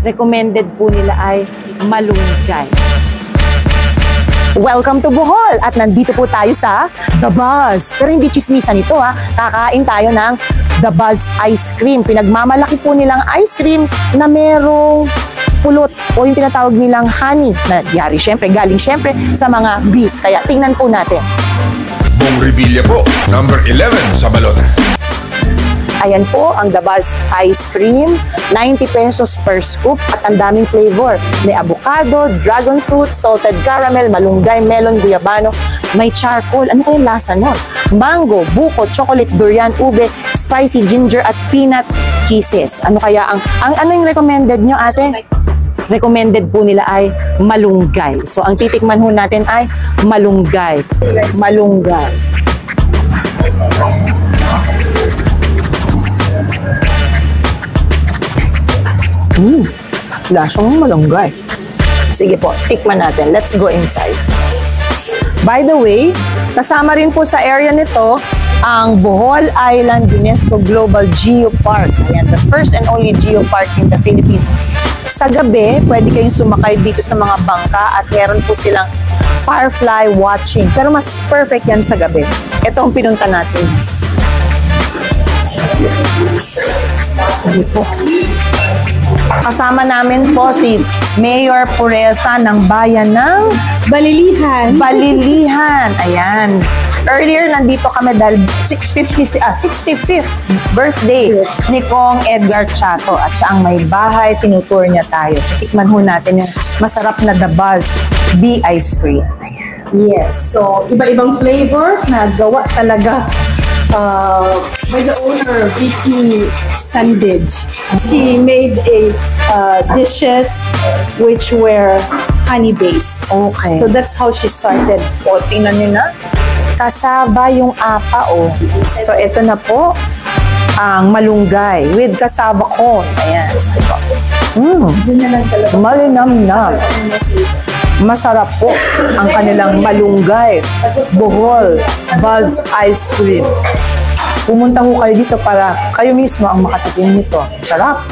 recommended po nila ay malunggay. Welcome to Bohol! At nandito po tayo sa The Buzz. Pero hindi chismisan ito ha. Kakain tayo ng The Buzz Ice Cream. Pinagmamalaki po nilang ice cream na merong pulot o yung tinatawag nilang honey na galing syempre sa mga bees. Kaya tingnan po natin. Bong Revilla po, number 11 sa balota. Ayan po ang The Buzz Ice Cream, 90 pesos per scoop at ang daming flavor. May avocado, dragon fruit, salted caramel, malunggay, melon, guyabano, may charcoal. Ano kayong lasa nun? Mango, buko, chocolate, durian, ube, spicy, ginger at peanut kisses. Ano kaya ano yung recommended nyo, ate? Recommended po nila ay malunggay. So ang titikman ho natin ay malunggay. Malunggay. Lasang malunggay. Sige po, tikman natin. Let's go inside. By the way, kasama rin po sa area nito ang Bohol Island UNESCO Global Geopark. Ayan, the first and only geopark in the Philippines. Sa gabi, pwede kayong sumakay dito sa mga bangka at meron po silang firefly watching. Pero mas perfect yan sa gabi. Ito ang pinunta natin. Hindi po. Kasama namin po si Mayor Puresa ng bayan ng Balilihan. Balilihan. Ayan. Earlier, nandito kami dahil 65th birthday ni Kong Edgar Chato. At siya ang may bahay, tinutour niya tayo. So, tikman ho natin yung masarap na The Buzz Bee Ice Cream. Yes. So, iba-ibang flavors na gawa talaga by the owner, Vicky Sandage. She made dishes which were honey-based. Okay. So, that's how she started. O, tingnan nyo na. Kasaba yung apa, o. So, ito na po ang malunggay with cassava cone. Ayan. Malinamnam. Masarap po ang kanilang malunggay Bohol Buzz Ice Cream. Pumunta ho kayo dito para kayo mismo ang makatikim nito. Sarap!